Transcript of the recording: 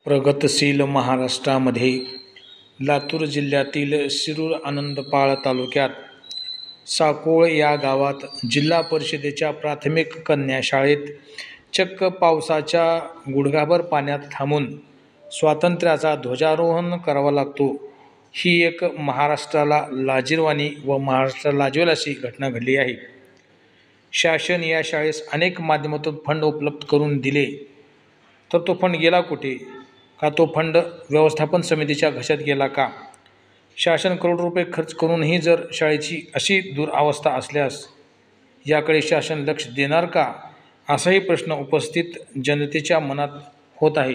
प्रगतशील महाराष्ट्रामध्ये लातूर जिल्ह्यातील शिरूर आनंदपाळ तालुक्यात साकोळ या गावात जिल्हा परिषदेच्या प्राथमिक कन्या शाळेत चक्क पावसाच्या गुडघाभर पाण्यात थांबून स्वातंत्र्याचा ध्वजारोहण करावा लागतो। ही एक महाराष्ट्राला लाजिरवाणी व महाराष्ट्राला लाजवेल अशी घटना घडली आहे। शासन या शाळेस अनेक माध्यमातून फंड उपलब्ध करून दिले, तर तो फंड गेला कुठे? का तो फंड व्यवस्थापन समितीच्या घशात गेला का? शासन करोड रुपये खर्च करूनही जर शाळेची अशी दुरावस्था असल्यास याकडे शासन लक्ष देणार का? असाही प्रश्न उपस्थित जनतेच्या मनात होत आहे।